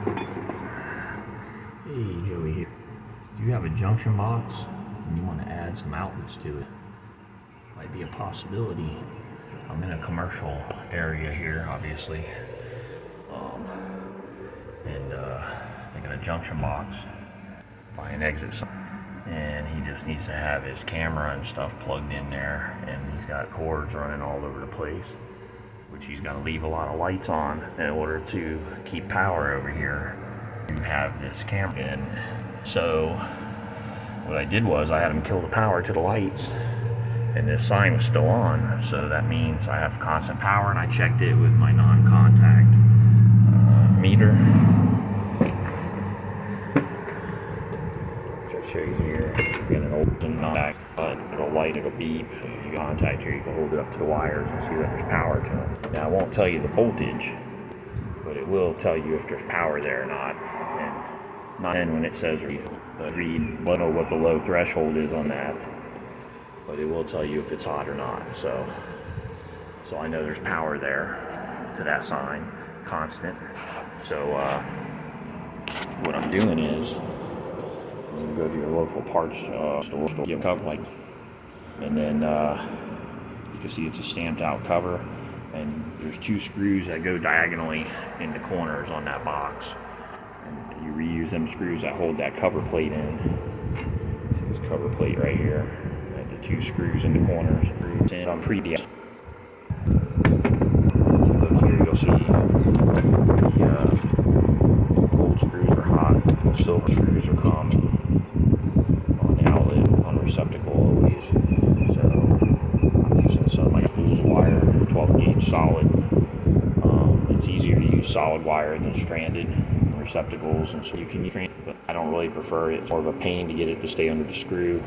Hey, Joey here. Do you have a junction box and you want to add some outlets to it? Might be a possibility. I'm in a commercial area here, obviously. Thinking a junction box by an exit sign. And he just needs to have his camera and stuff plugged in there, and he's got cords running all over the place, which he's got to leave a lot of lights on in order to keep power over here and have this camera in. So what I did was I had him kill the power to the lights, and this sign was still on, so that means I have constant power, and I checked it with my non-contact meter. I'll show you here. You got an open non-contact button, it'll light, it'll beep. You contact here, you can hold it up to the wires and see that there's power to them. Now, I won't tell you the voltage, but it will tell you if there's power there or not. And not in when it says read, I don't know what the low threshold is on that, but it will tell you if it's hot or not. So I know there's power there to that sign, constant. So what I'm doing is you go to your local parts store, get a cover like, and then you can see it's a stamped out cover, and there's 2 screws that go diagonally in the corners on that box, and you reuse them screws that hold that cover plate in. See this cover plate right here, and the 2 screws in the corners, and I'm pretty if you look here, you'll see the gold screws are hot, the silver screws are common on the outlet, on the receptacle always. So I'm using some like Blues wire, 12 gauge solid. It's easier to use solid wire than stranded receptacles, and so you can use stranded, but I don't really prefer it. It's more of a pain to get it to stay under the screw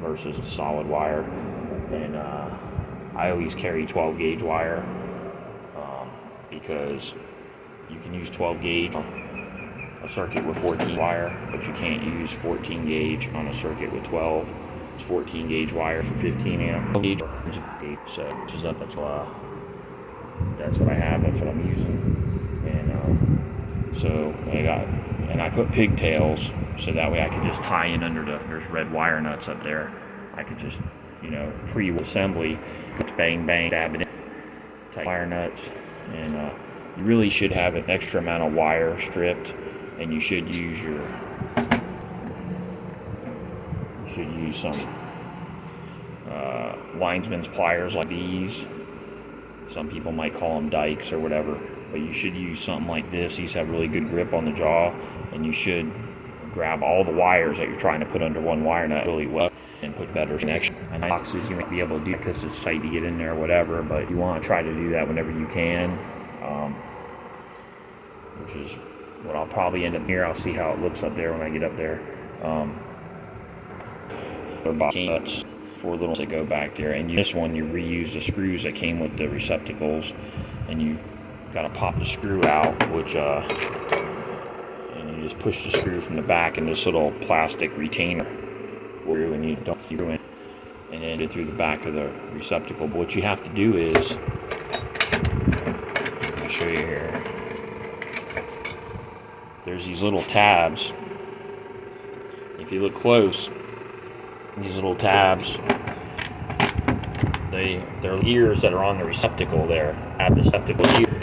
versus the solid wire. And I always carry 12 gauge wire because you can use 12 gauge on a circuit with 14 wire, but you can't use 14 gauge on a circuit with 12. It's 14 gauge wire for 15 amp gauge. So that's what I have. That's what I'm using. And I put pigtails so that way I could just tie in under there's red wire nuts up there. I could just pre-assembly, bang bang, dab it in, tight wire nuts, and you really should have an extra amount of wire stripped, and you should use some linesman's pliers like these. Some people might call them dikes or whatever, but you should use something like this. These have really good grip on the jaw, and you should grab all the wires that you're trying to put under one wire nut really well and put better connection. And boxes you might be able to do because it's tight to get in there or whatever, but you want to try to do that whenever you can, which is what I'll probably end up here. I'll see how it looks up there when I get up there. Nuts, 4 little that go back there, and this one you reuse the screws that came with the receptacles, and you got to pop the screw out, which and you just push the screw from the back in this little plastic retainer, and you don't ruin, and then it through the back of the receptacle. But what you have to do is, I'll show you here. There's these little tabs. If you look close, these little tabs, they're ears that are on the receptacle there. At the receptacle ear,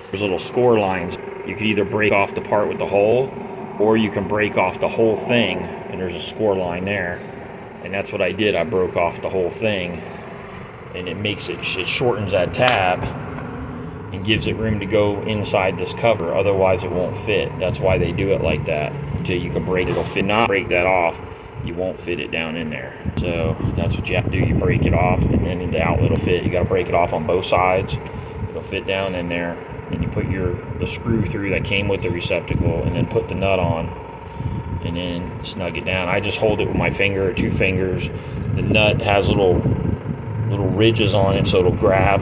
there's little score lines. You can either break off the part with the hole, or you can break off the whole thing, and there's a score line there. And that's what I did. I broke off the whole thing, and it shortens that tab and gives it room to go inside this cover. Otherwise it won't fit. That's why they do it like that, until you can break it. It'll fit. Not break that off, you won't fit it down in there. So that's what you have to do. You break it off, and then the outlet will fit. You got to break it off on both sides. It'll fit down in there, and you put the screw through that came with the receptacle, and then put the nut on, and then snug it down. I just hold it with my finger or 2 fingers. The nut has little ridges on it, so it'll grab,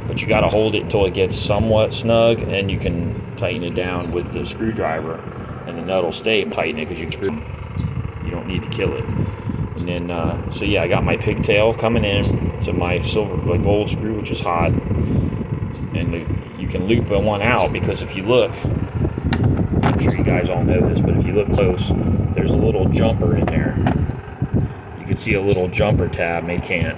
but you got to hold it until it gets somewhat snug, and you can tighten it down with the screwdriver, and the nut will stay. Tighten it because you don't need to kill it. And then so yeah, I got my pigtail coming in to my gold screw, which is hot, and you you can loop one out, because if you look, I'm sure you guys all know this, but if you look close, there's a little jumper in there. You can see a little jumper tab. Maybe you can't.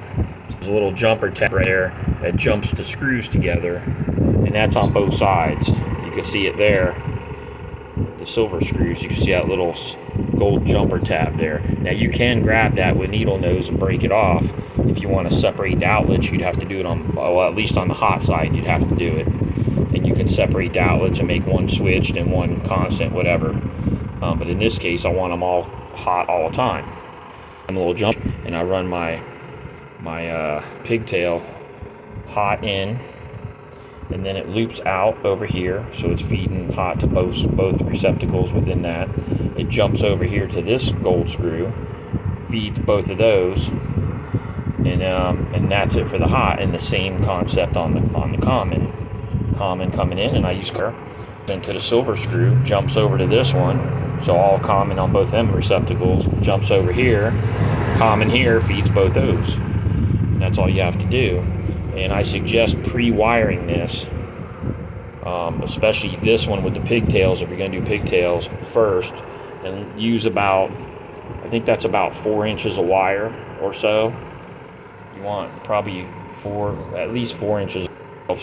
There's a little jumper tab right there that jumps the screws together, and that's on both sides. You can see it there, the silver screws. You can see that little gold jumper tab there. Now you can grab that with needle nose and break it off. If you want to separate the outlets, you'd have to do it on, well, at least on the hot side, you'd have to do it. And you can separate the outlets and make one switched and one constant, whatever. But in this case, I want them all hot all the time. I'm a little jump, and I run my pigtail hot in, and then it loops out over here, so it's feeding hot to both receptacles within that. It jumps over here to this gold screw, feeds both of those, and that's it for the hot. And the same concept on the common coming in, and I use curve into the silver screw, jumps over to this one, so all common on both them receptacles, jumps over here, common here, feeds both those. And that's all you have to do. And I suggest pre-wiring this, especially this one with the pigtails, if you're going to do pigtails first, and use about, I think that's about 4 inches of wire or so. You want probably at least 4 inches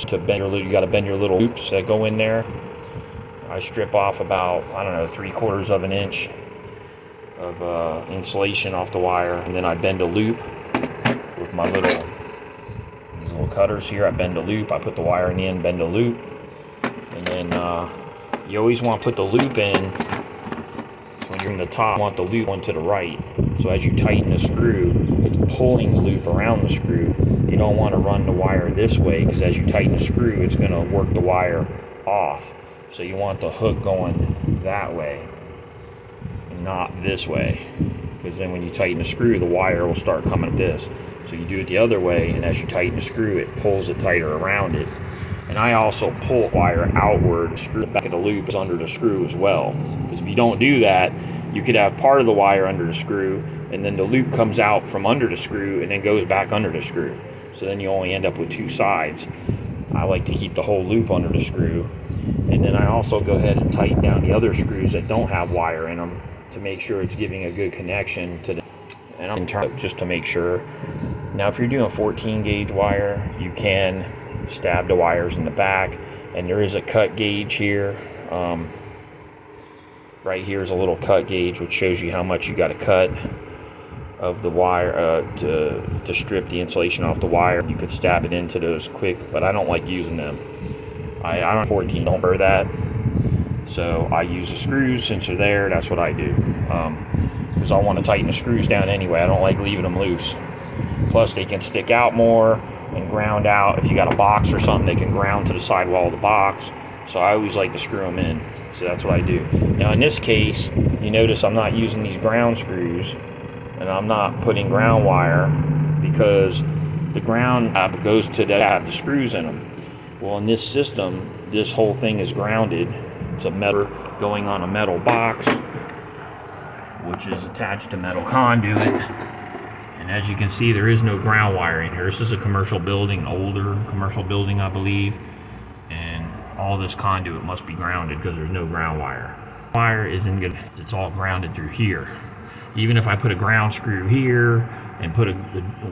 to bend your, you got to bend your little loops that go in there. I strip off about, I don't know, 3/4 of an inch of insulation off the wire, and then I bend a loop with my these little cutters here. I bend a loop, I put the wiring in, bend a loop, and then you always want to put the loop in. When you're in the top, you want the loop one to the right, so as you tighten the screw, it's pulling the loop around the screw. You don't want to run the wire this way, because as you tighten the screw, it's going to work the wire off. So you want the hook going that way and not this way, because then when you tighten the screw, the wire will start coming like this. So you do it the other way, and as you tighten the screw, it pulls it tighter around it. And I also pull wire outward, screw the back of the loop is under the screw as well. Because if you don't do that, you could have part of the wire under the screw, and then the loop comes out from under the screw and then goes back under the screw. So then you only end up with two sides. I like to keep the whole loop under the screw. And then I also go ahead and tighten down the other screws that don't have wire in them to make sure it's giving a good connection to the, and I'm turning just to make sure. Now if you're doing 14 gauge wire, you can stab the wires in the back, and there is a cut gauge here. Right here is a little cut gauge which shows you how much you got to cut of the wire to strip the insulation off the wire. You could stab it into those quick, but I don't like using them. I don't 14, don't burr that. So I use the screws since they're there. That's what I do, because I want to tighten the screws down anyway. I don't like leaving them loose. Plus they can stick out more and ground out. If you got a box or something, they can ground to the sidewall of the box. So I always like to screw them in. So that's what I do. Now in this case, you notice I'm not using these ground screws, and I'm not putting ground wire, because the ground goes to the screws in them. Well, in this system, this whole thing is grounded. It's a metal going on a metal box, which is attached to metal conduit. And as you can see, there is no ground wire in here. This is a commercial building, older commercial building, I believe. And all this conduit must be grounded because there's no ground wire. Wire isn't good. It's all grounded through here. Even if I put a ground screw here and put a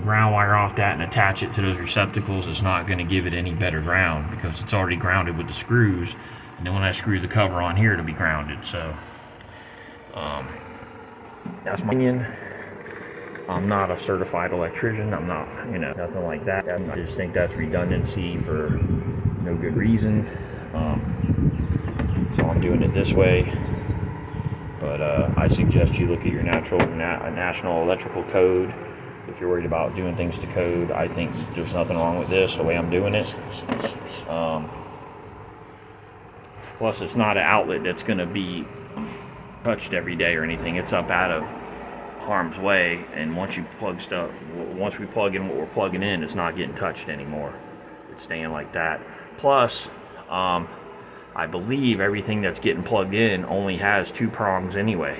ground wire off that and attach it to those receptacles, it's not going to give it any better ground, because it's already grounded with the screws. And then when I screw the cover on here, it'll be grounded. So that's my opinion. I'm not a certified electrician. I'm not, nothing like that. I just think that's redundancy for no good reason. So I'm doing it this way. But I suggest you look at your national electrical code. If you're worried about doing things to code, I think there's nothing wrong with this, the way I'm doing it. Plus, it's not an outlet that's going to be touched every day or anything. It's up out of harm's way, and once we plug in what we're plugging in, it's not getting touched anymore. It's staying like that. Plus, I believe everything that's getting plugged in only has 2 prongs anyway.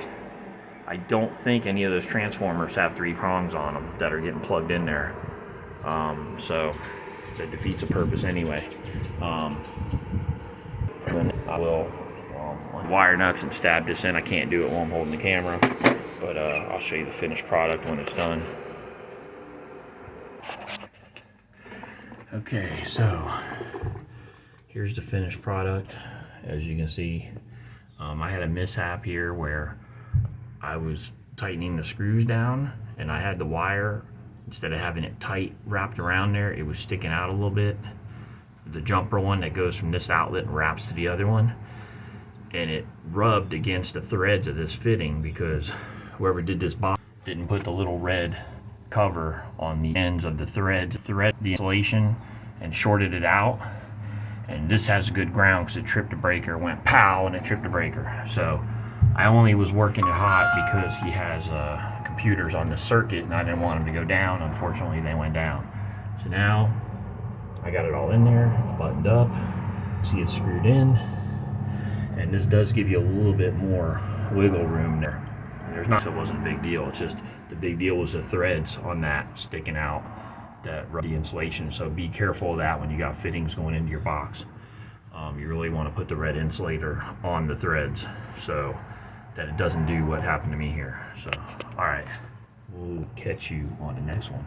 I don't think any of those transformers have 3 prongs on them that are getting plugged in there. So that defeats the purpose anyway. Then I will wire nuts and stab this in. I can't do it while I'm holding the camera, but I'll show you the finished product when it's done. Okay, so here's the finished product. As you can see, I had a mishap here where I was tightening the screws down, and I had the wire, instead of having it tight wrapped around there, it was sticking out a little bit. The jumper one that goes from this outlet and wraps to the other one, and it rubbed against the threads of this fitting because whoever did this box didn't put the little red cover on the ends of the threads, the insulation, and shorted it out. And this has a good ground because it tripped a breaker, went pow, and it tripped a breaker. So I only was working it hot because he has computers on the circuit, and I didn't want them to go down. Unfortunately, they went down. So now I got it all in there, it's buttoned up. See, it's screwed in, and this does give you a little bit more wiggle room there. There's not, so it wasn't a big deal. It's just the big deal was the threads on that sticking out that rub the insulation. So be careful of that when you got fittings going into your box. You really want to put the red insulator on the threads so that it doesn't do what happened to me here. So, all right, we'll catch you on the next one.